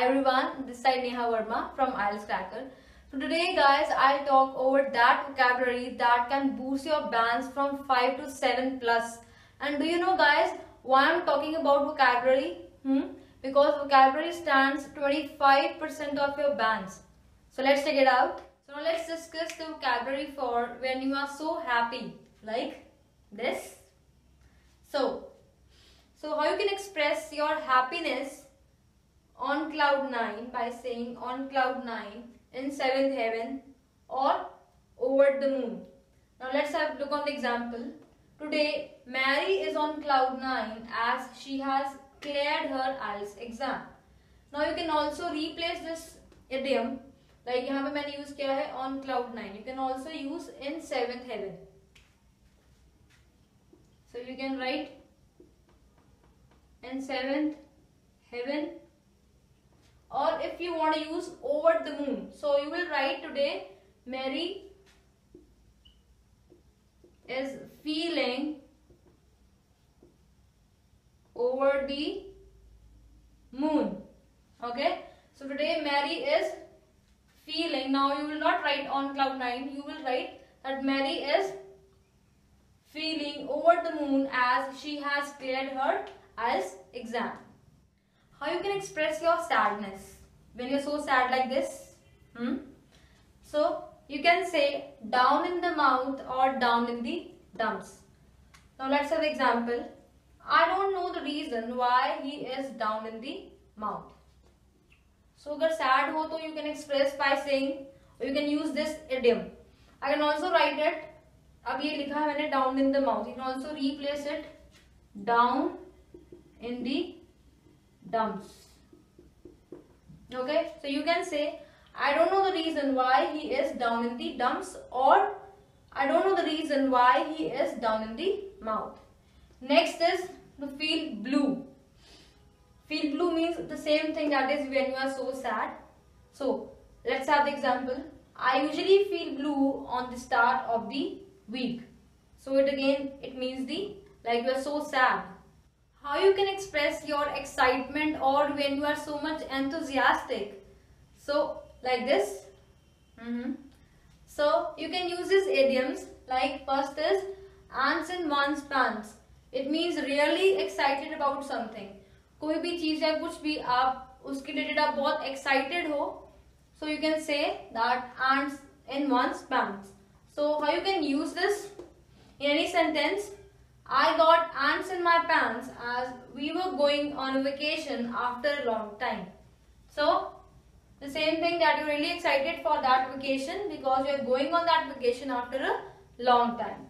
everyone, this side Neha Verma from IELTS Cracker. So today guys, I'll talk over that vocabulary that can boost your bands from 5 to 7 plus. And do you know guys, why I'm talking about vocabulary? Because vocabulary stands 25% of your bands. So let's check it out. So now let's discuss the vocabulary for when you are so happy, like this. So how you can express your happiness on cloud 9 by saying on cloud 9, in 7th heaven, or over the moon. Now let's have a look on the example. Today Mary is on cloud 9 as she has cleared her IELTS exam. Now you can also replace this idiom, like यहाँ पे मैंने use किया है on cloud 9. You can also use in 7th heaven. So you can write in 7th heaven, or if you want to use over the moon, so you will write today Mary is feeling over the moon. Okay, so today Mary is feeling. Now you will not write on cloud 9, you will write that Mary is feeling over the moon as she has cleared her IELTS exam. How you can express your sadness when you're so sad like this? So you can say down in the mouth or down in the dumps. Now let's have the example. I don't know the reason why he is down in the mouth. So अगर sad हो तो you can express by saying, or you can use this idiom. I can also write it. अब ये लिखा है मैंने down in the mouth. You can also replace it down in the dumps. Okay, so you can say I don't know the reason why he is down in the dumps, or I don't know the reason why he is down in the mouth. Next is to feel blue. Feel blue means the same thing, that is when you are so sad. So let's have the example. I usually feel blue on the start of the week. So it means like you are so sad. How you can express your excitement or when you are so much enthusiastic? So like this. So you can use these idioms, like first is ants in one's pants. It means really excited about something. कोई भी चीज है, कुछ भी आप उसके related आप बहुत excited हो, so you can say that ants in one's pants. So how you can use this in any sentence? I got ants in my pants as we were going on a vacation after a long time. So the same thing, that you're really excited for that vacation because you're going on that vacation after a long time.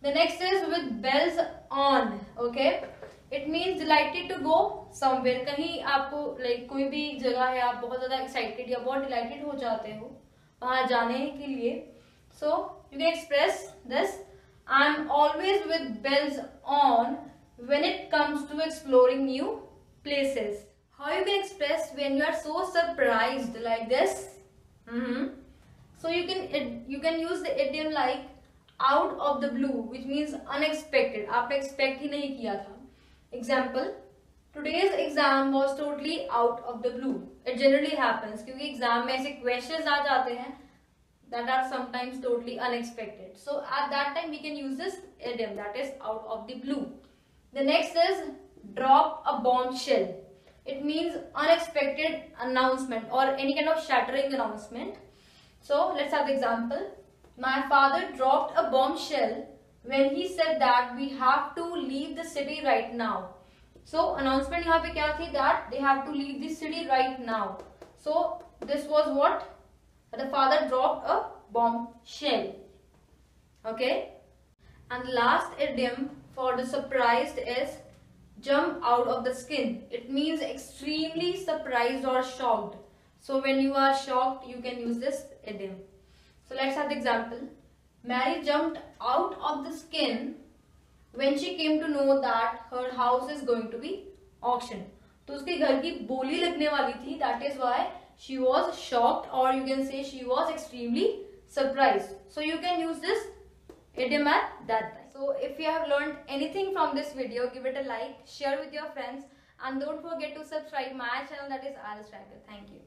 The next is with bells on. Okay, it means delighted to go somewhere. कहीं आपको like कोई भी जगह है, आप बहुत ज़्यादा excited या बहुत delighted हो जाते हो वहाँ जाने के लिए. So you can express this. I'm always with bells on when it comes to exploring new places. How you can express when you are so surprised like this? So you can use the idiom like out of the blue, which means unexpected. आपने expect ही नहीं किया था. Example: today's exam was totally out of the blue. It generally happens क्योंकि exam में ऐसे questions आ जाते हैं that are sometimes totally unexpected. So at that time we can use this idiom, that is out of the blue. The next is drop a bombshell. It means unexpected announcement or any kind of shattering announcement. So let's have the example. My father dropped a bombshell when he said that we have to leave the city right now. So announcement यहाँ पे क्या थी? That they have to leave the city right now. So this was what? The father dropped a bombshell. Okay, and the last idiom for the surprised is jump out of the skin. It means extremely surprised or shocked. So when you are shocked, you can use this idiom. So let's have the example. Mary jumped out of the skin when she came to know that her house is going to be auctioned. तो उसके घर की बोली लगने वाली थी. That is why she was shocked, or you can say she was extremely surprised. So you can use this idiom at that time. So if you have learned anything from this video, give it a like, share with your friends, and don't forget to subscribe my channel, that is IELTS Tracker. Thank you.